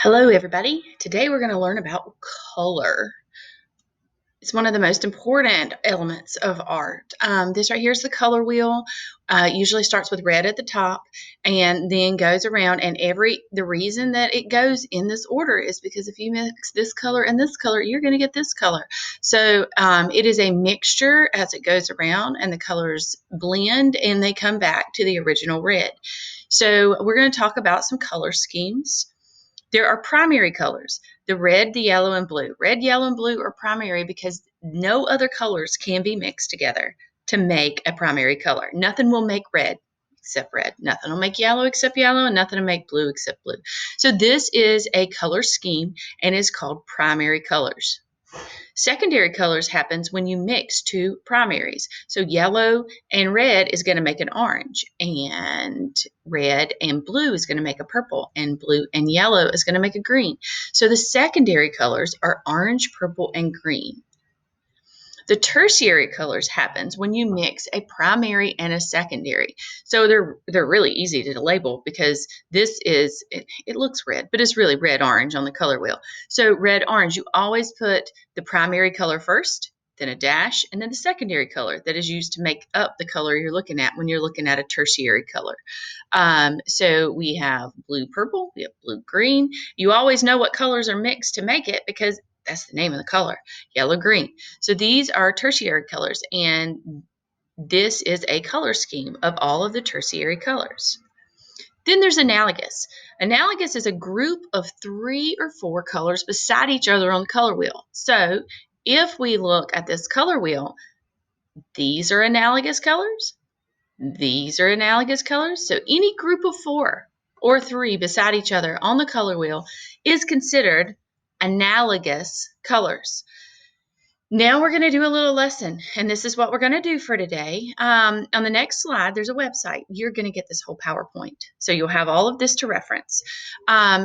Hello everybody. Today we're going to learn about color. It's one of the most important elements of art. This right here is the color wheel. Usually starts with red at the top and then goes around, and the reason that it goes in this order is because if you mix this color and this color, you're going to get this color. So it is a mixture as it goes around, and the colors blend and they come back to the original red. So we're going to talk about some color schemes. There are primary colors, the red, the yellow, and blue. Red, yellow, and blue are primary because no other colors can be mixed together to make a primary color. Nothing will make red except red. Nothing will make yellow except yellow, and nothing will make blue except blue. So this is a color scheme and is called primary colors. Secondary colors happens when you mix two primaries. So yellow and red is going to make an orange, and red and blue is going to make a purple, and blue and yellow is going to make a green. So the secondary colors are orange, purple, and green. The tertiary colors happens when you mix a primary and a secondary. So they're really easy to label because this is it looks red, but it's really red orange on the color wheel. So red orange, you always put the primary color first, then a dash, and then the secondary color that is used to make up the color you're looking at when you're looking at a tertiary color. So we have blue purple, we have blue green. You always know what colors are mixed to make it because that's the name of the color, yellow green. So these are tertiary colors, and this is a color scheme of all of the tertiary colors. Then there's analogous. Analogous is a group of 3 or 4 colors beside each other on the color wheel. So if we look at this color wheel, these are analogous colors. These are analogous colors. So any group of 4 or 3 beside each other on the color wheel is considered analogous colors. Now we're going to do a little lesson, and this is what we're going to do for today. On the next slide, there's a website. You're going to get this whole PowerPoint, so you'll have all of this to reference.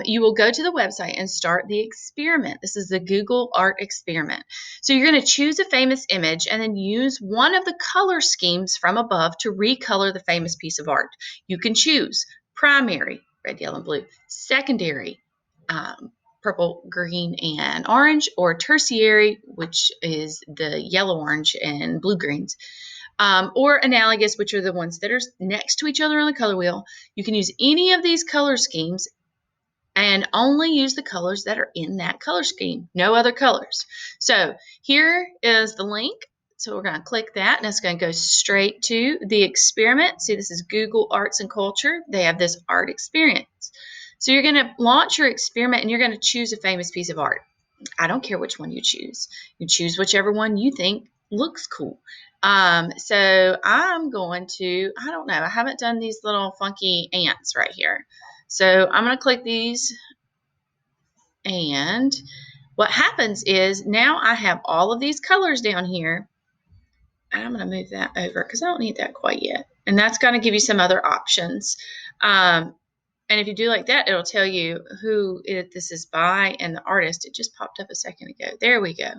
You will go to the website and start the experiment. This is the Google Art Experiment. So you're going to choose a famous image and then use one of the color schemes from above to recolor the famous piece of art. You can choose primary, red, yellow, and blue, secondary, purple, green, and orange, or tertiary, which is the yellow, orange, and blue greens, or analogous, which are the ones that are next to each other on the color wheel. You can use any of these color schemes and only use the colors that are in that color scheme, no other colors. So here is the link. So we're going to click that, and it's going to go straight to the experiment. See, this is Google Arts and Culture. They have this art experience. So you're going to launch your experiment, and you're going to choose a famous piece of art. I don't care which one you choose. You choose whichever one you think looks cool. So I'm going to, I don't know, I haven't done these little funky ants right here. So I'm going to click these, and what happens is now I have all of these colors down here. I'm going to move that over because I don't need that quite yet. And that's going to give you some other options. And if you do like that, it'll tell you who this is by and the artist. It just popped up a second ago. There we go.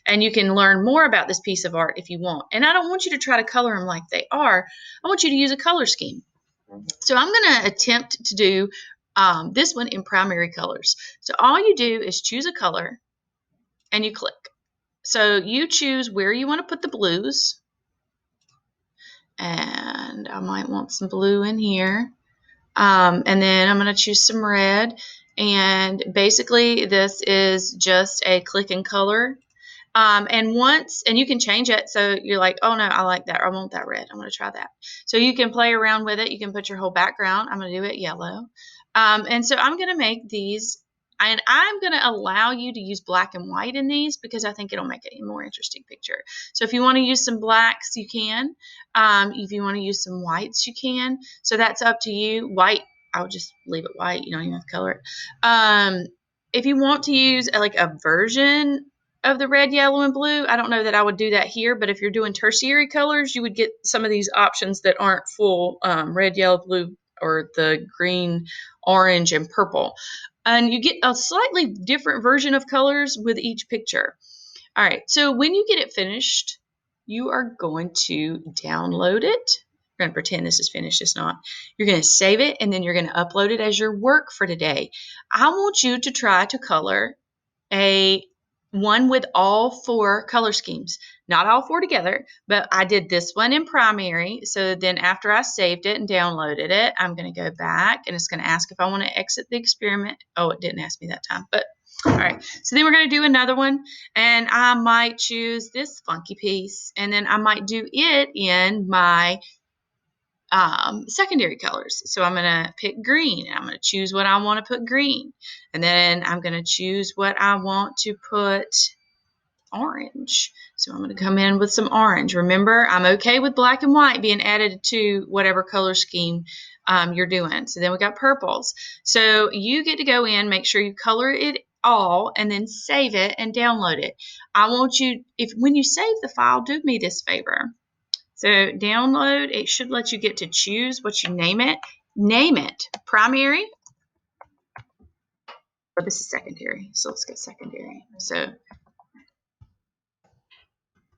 And you can learn more about this piece of art if you want. And I don't want you to try to color them like they are. I want you to use a color scheme. So I'm going to attempt to do this one in primary colors. So all you do is choose a color and you click. So you choose where you want to put the blues. And I might want some blue in here. And then I'm going to choose some red. And basically this is just a click and color. And you can change it. So you're like, oh no, I like that. Or I want that red. I'm going to try that. So you can play around with it. You can put your whole background. I'm going to do it yellow. And so I'm going to make these, and I'm going to allow you to use black and white in these because I think it'll make it a more interesting picture. So if you want to use some blacks, you can. If you want to use some whites, you can. So that's up to you. White, I'll just leave it white. You don't even have to color it. If you want to use like a version of the red, yellow, and blue, I don't know that I would do that here, but if you're doing tertiary colors, you would get some of these options that aren't full red, yellow, blue, or the green, orange, and purple. And you get a slightly different version of colors with each picture. All right, so when you get it finished, you are going to download it. We're going to pretend this is finished. It's not. You're going to save it, and then you're going to upload it as your work for today. I want you to try to color one with all 4 color schemes. Not all 4 together, but I did this one in primary. So then after I saved it and downloaded it, I'm going to go back, and it's going to ask if I want to exit the experiment. Oh, it didn't ask me that time, but all right. So then we're going to do another one, and I might choose this funky piece, and then I might do it in my secondary colors. So I'm going to pick green. I'm going to choose what I want to put green. And then I'm going to choose what I want to put orange. So I'm going to come in with some orange. Remember, I'm okay with black and white being added to whatever color scheme you're doing. So then we got purples. So you get to go in, make sure you color it all, and then save it and download it. I want you, when you save the file, do me this favor. So download, it should let you get to choose what you name it. Name it primary, or this is secondary. So let's get secondary. So,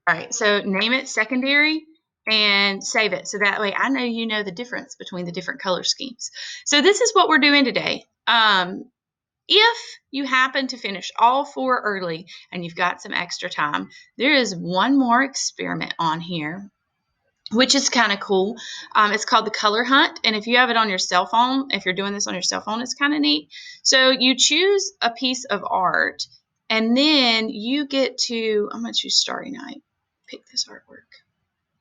all right, so name it secondary and save it. So that way I know you know the difference between the different color schemes. So this is what we're doing today. If you happen to finish all 4 early and you've got some extra time, there is one more experiment on here, which is kind of cool. It's called the Color Hunt, and if you have it on your cell phone, if you're doing this on your cell phone, it's kind of neat. So you choose a piece of art, and then you get to, I'm going to choose Starry Night. Pick this artwork.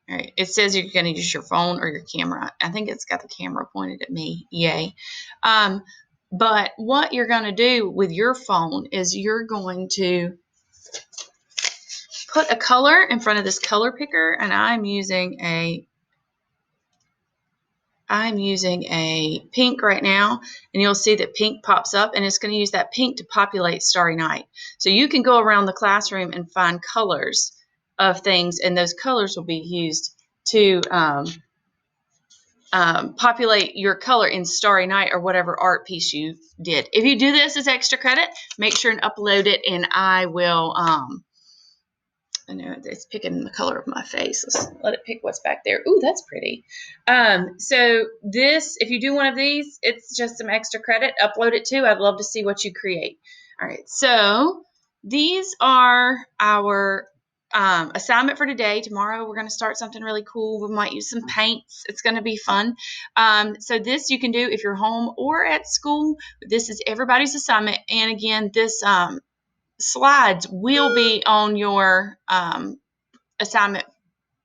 All right, it says you're going to use your phone or your camera. I think it's got the camera pointed at me. Yay. But what you're going to do with your phone is you're going to put a color in front of this color picker, and I'm using a pink right now, and you'll see that pink pops up, and it's going to use that pink to populate Starry Night. So you can go around the classroom and find colors of things, and those colors will be used to populate your color in Starry Night or whatever art piece you did. If you do this as extra credit, make sure and upload it, and I will I know it's picking the color of my face. Let's let it pick what's back there. Ooh, that's pretty. So this, if you do one of these, it's just some extra credit. Upload it too. I'd love to see what you create. All right, so these are our assignment for today. Tomorrow we're going to start something really cool. We might use some paints. It's going to be fun. So this you can do if you're home or at school. This is everybody's assignment. And again, this slides will be on your assignment,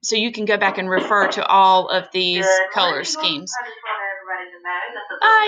so you can go back and refer to all of these color schemes. Bye.